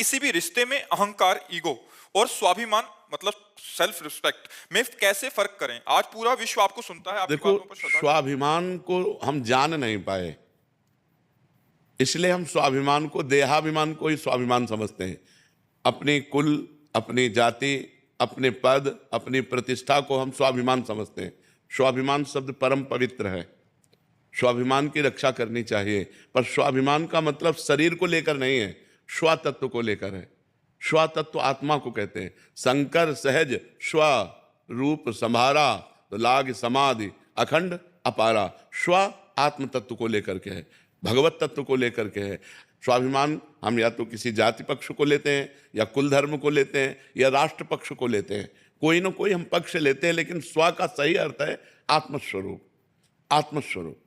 किसी भी रिश्ते में अहंकार, ईगो और स्वाभिमान मतलब सेल्फ रिस्पेक्ट में कैसे फर्क करें? आज पूरा विश्व आपको सुनता है, आपकी देखो, बातों पर श्रद्धा करता स्वाभिमान को हम जान नहीं पाए, इसलिए हम स्वाभिमान को, देहाभिमान को ही स्वाभिमान समझते हैं। अपनी कुल, अपनी जाति, अपने पद, अपनी प्रतिष्ठा को हम स्वाभिमान समझते हैं। स्वाभिमान शब्द परम पवित्र है, स्वाभिमान की रक्षा करनी चाहिए, पर स्वाभिमान का मतलब शरीर को लेकर नहीं है, स्व तत्व को लेकर है। स्व तत्व आत्मा को कहते हैं। शंकर सहज स्व रूप संभारा, तो लाग समाधि अखंड अपारा। स्व आत्म तत्व को लेकर के है, भगवत तत्व को लेकर के है। स्वाभिमान हम या तो किसी जाति पक्ष को लेते हैं, या कुल धर्म को लेते हैं, या राष्ट्र पक्ष को लेते हैं। कोई ना कोई हम पक्ष लेते हैं, लेकिन स्व का सही अर्थ है आत्मस्वरूप। आत्मस्वरूप,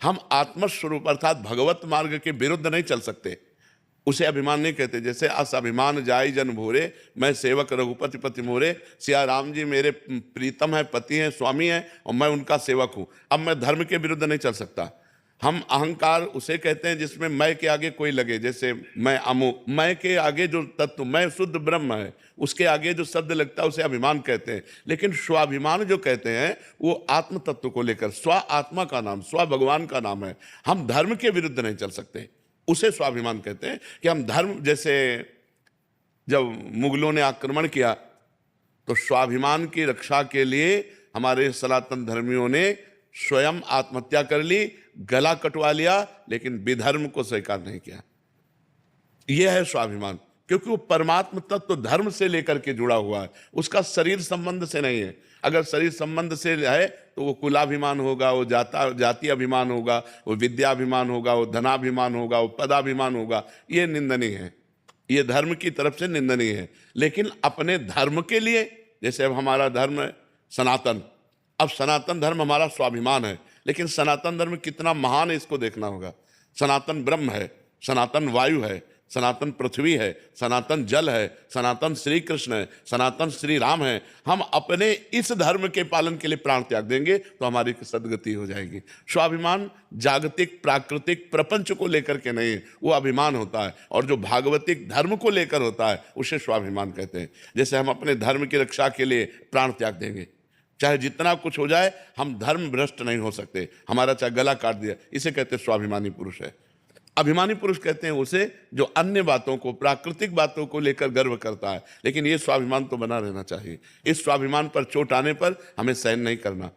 हम आत्मस्वरूप अर्थात भगवत मार्ग के विरुद्ध नहीं चल सकते, उसे अभिमान नहीं कहते। जैसे अस अभिमान जाई जन भोरे, मैं सेवक रघुपति पति मोरे। सिया राम जी मेरे प्रीतम है, पति हैं, स्वामी हैं, और मैं उनका सेवक हूं। अब मैं धर्म के विरुद्ध नहीं चल सकता। हम अहंकार उसे कहते हैं जिसमें मैं के आगे कोई लगे, जैसे मैं अमु, मैं के आगे जो तत्व, मैं शुद्ध ब्रह्म है, उसके आगे जो शब्द लगता है उसे अभिमान कहते हैं। लेकिन स्वाभिमान जो कहते हैं वो आत्म तत्व को लेकर, स्व आत्मा का नाम, स्व भगवान का नाम है। हम धर्म के विरुद्ध नहीं चल सकते, उसे स्वाभिमान कहते हैं। कि हम धर्म, जैसे जब मुगलों ने आक्रमण किया तो स्वाभिमान की रक्षा के लिए हमारे सनातन धर्मियों ने स्वयं आत्महत्या कर ली, गला कटवा लिया, लेकिन विधर्म को स्वीकार नहीं किया। यह है स्वाभिमान, क्योंकि वो परमात्म तत्व धर्म से लेकर के जुड़ा हुआ है, उसका शरीर संबंध से नहीं है। अगर शरीर संबंध से है तो वो कुलाभिमान होगा, वो जाति अभिमान होगा, वो विद्याभिमान होगा, वो धनाभिमान होगा, वो पदाभिमान होगा। ये निंदनीय है, ये धर्म की तरफ से निंदनीय है। लेकिन अपने धर्म के लिए, जैसे अब हमारा धर्म है सनातन, अब सनातन धर्म हमारा स्वाभिमान है, लेकिन सनातन धर्म कितना महान है इसको देखना होगा। सनातन ब्रह्म है, सनातन वायु है, सनातन पृथ्वी है, सनातन जल है, सनातन श्री कृष्ण है, सनातन श्री राम है। हम अपने इस धर्म के पालन के लिए प्राण त्याग देंगे तो हमारी सदगति हो जाएगी। स्वाभिमान जागतिक प्राकृतिक प्रपंच को लेकर के नहीं, वो अभिमान होता है। और जो भागवतिक धर्म को लेकर होता है उसे स्वाभिमान कहते हैं। जैसे हम अपने धर्म की रक्षा के लिए प्राण त्याग देंगे, चाहे जितना कुछ हो जाए, हम धर्म भ्रष्ट नहीं हो सकते। हमारा चाहे गला काट दिया, इसे कहते हैं स्वाभिमानी पुरुष है। अभिमानी पुरुष कहते हैं उसे जो अन्य बातों को, प्राकृतिक बातों को लेकर गर्व करता है, लेकिन ये स्वाभिमान तो बना रहना चाहिए। इस स्वाभिमान पर चोट आने पर हमें सहन नहीं करना।